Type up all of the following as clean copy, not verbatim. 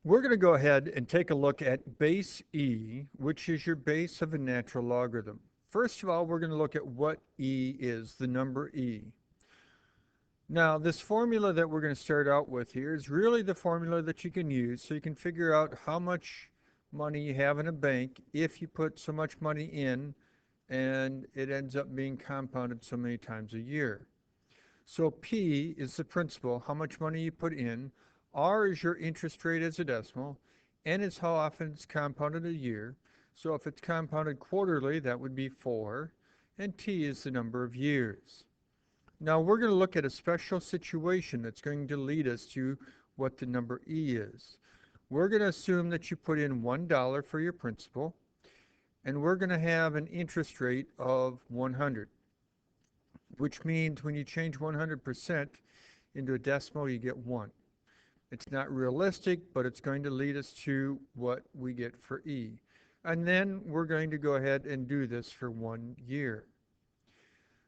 We're going to go ahead and take a look at base e, which is your base of a natural logarithm. First of all, we're going to look at what e is, the number e. Now, this formula that we're going to start out with here is really the formula that you can use so you can figure out how much money you have in a bank if you put so much money in and it ends up being compounded so many times a year. So P is the principal, how much money you put in. R is your interest rate as a decimal. N is how often it's compounded a year. So if it's compounded quarterly, that would be 4. And T is the number of years. Now we're going to look at a special situation that's going to lead us to what the number E is. We're going to assume that you put in $1 for your principal, and we're going to have an interest rate of 100, which means when you change 100% into a decimal, you get 1. It's not realistic, but it's going to lead us to what we get for E. And then we're going to go ahead and do this for 1 year.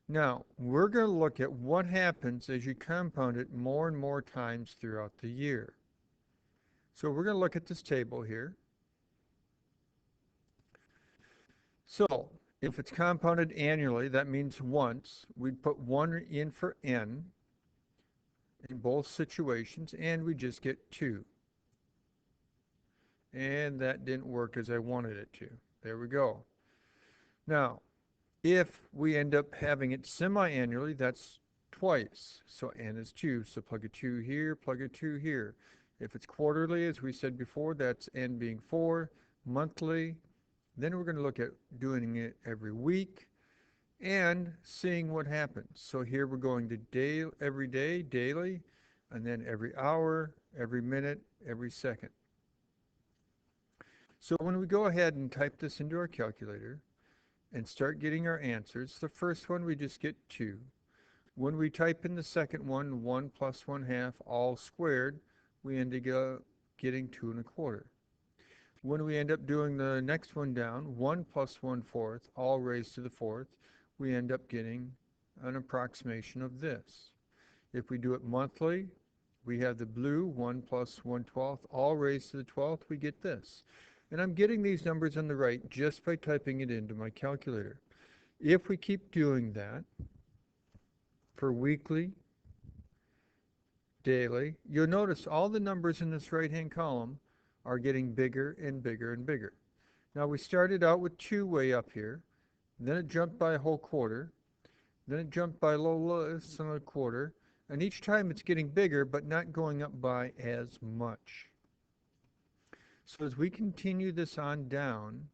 Now, we're going to look at what happens as you compound it more and more times throughout the year. So we're going to look at this table here. So if it's compounded annually, that means once. We'd put 1 in for n in both situations, and we just get 2. And that didn't work as I wanted it to. There we go. Now, if we end up having it semi-annually, that's twice. So n is 2. So plug a 2 here, plug a 2 here. If it's quarterly, as we said before, that's n being 4. Monthly, then we're going to look at doing it every week and seeing what happens. So here we're going to every day, daily, and then every hour, every minute, every second. So when we go ahead and type this into our calculator and start getting our answers, the first one we just get 2. When we type in the second one, 1 plus 1/2 all squared, we end up getting 2 1/4. When we end up doing the next one down, 1 plus 1/4 all raised to the 4th, we end up getting an approximation of this. If we do it monthly, we have the blue 1 plus 1/12 all raised to the 12th, we get this. And I'm getting these numbers on the right just by typing it into my calculator. If we keep doing that for weekly, daily, you'll notice all the numbers in this right-hand column are getting bigger and bigger and bigger. Now we started out with 2 way up here, then it jumped by a whole quarter, then it jumped by less than a quarter, and each time it's getting bigger but not going up by as much. So as we continue this on down,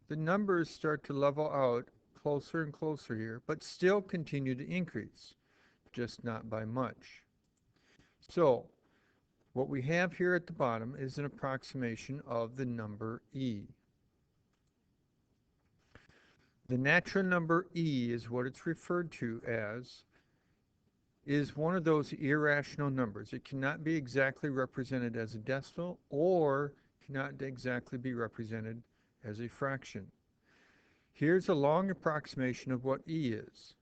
the numbers start to level out closer and closer here, but still continue to increase, just not by much. So what we have here at the bottom is an approximation of the number E. The natural number E is what it's referred to as, is one of those irrational numbers. It cannot be exactly represented as a decimal or cannot exactly be represented as a fraction. Here's a long approximation of what E is.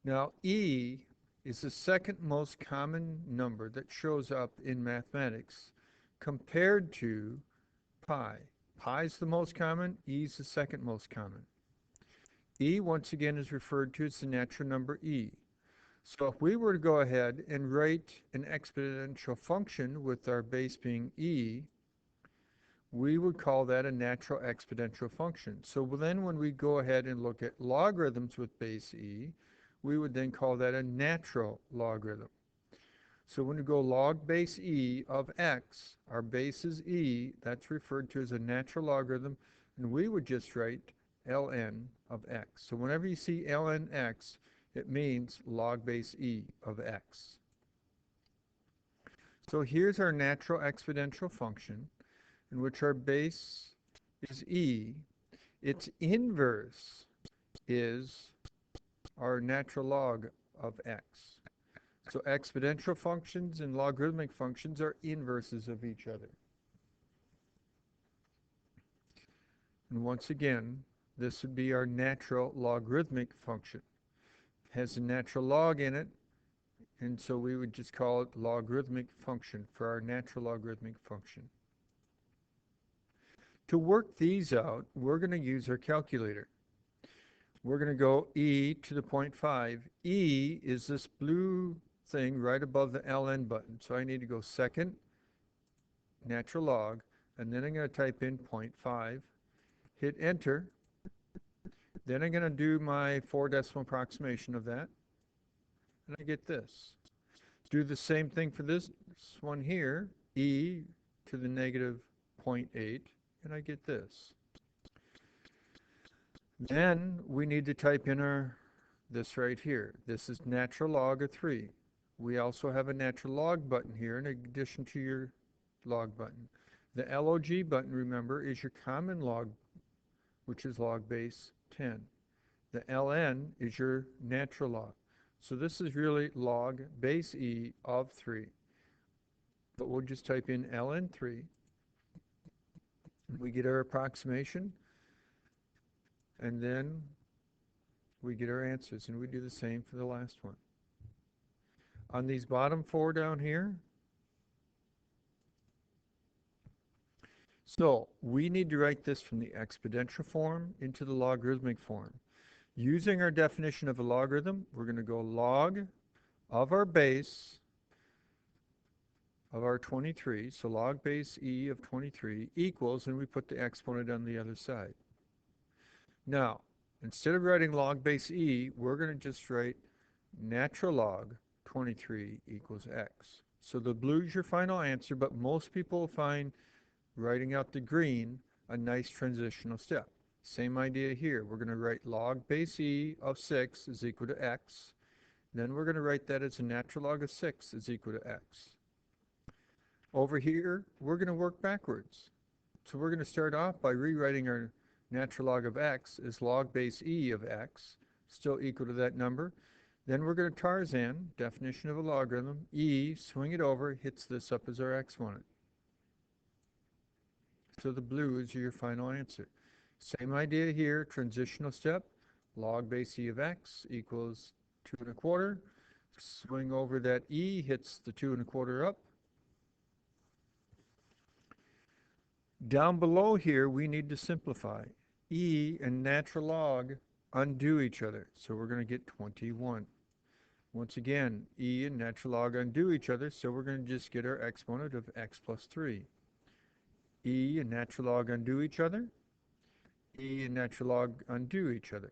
Now, E is the second most common number that shows up in mathematics compared to pi. Pi is the most common, E is the second most common. E, once again, is referred to as the natural number E. So if we were to go ahead and write an exponential function with our base being E, we would call that a natural exponential function. So then when we go ahead and look at logarithms with base E, we would then call that a natural logarithm. So when we go log base E of x, our base is E, that's referred to as a natural logarithm, and we would just write ln of x. So whenever you see ln x, it means log base E of x. So here's our natural exponential function, in which our base is E. Its inverse is our natural log of x. So exponential functions and logarithmic functions are inverses of each other. And once again, this would be our natural logarithmic function. It has a natural log in it, And so we would just call it logarithmic function for our natural logarithmic function. To work these out, we're going to use our calculator. We're going to go e to the 0.5. E is this blue thing right above the ln button. So I need to go second, natural log, and then I'm going to type in 0.5, hit enter. Then I'm going to do my 4-decimal approximation of that, and I get this. Do the same thing for this one here, e to the negative 0.8, and I get this. Then we need to type in this right here. This is natural log of 3. We also have a natural log button here in addition to your log button. The log button, remember, is your common log, which is log base 10. The ln is your natural log. So this is really log base e of 3. But we'll just type in ln 3. We get our approximation. And then we get our answers. And we do the same for the last one. On these bottom 4 down here, so we need to write this from the exponential form into the logarithmic form. Using our definition of a logarithm, we're going to go log of our base of our 23, so log base e of 23 equals, and we put the exponent on the other side. Now, instead of writing log base e, we're going to just write natural log 23 equals x. So the blue is your final answer, but most people find writing out the green a nice transitional step. Same idea here. We're going to write log base e of 6 is equal to x. Then we're going to write that as a natural log of 6 is equal to x. Over here, we're going to work backwards. So we're going to start off by rewriting our natural log of x as log base e of x, still equal to that number. Then we're going to Tarzan, definition of a logarithm, e, swing it over, hits this up as our exponent. So the blue is your final answer. Same idea here, transitional step, log base e of x equals 2 1/4. Swing over that e, hits the 2 1/4 up. Down below here, we need to simplify. E and natural log undo each other, so we're going to get 21. Once again, e and natural log undo each other, so we're going to just get our exponent of x plus 3. E and natural log undo each other. E and natural log undo each other.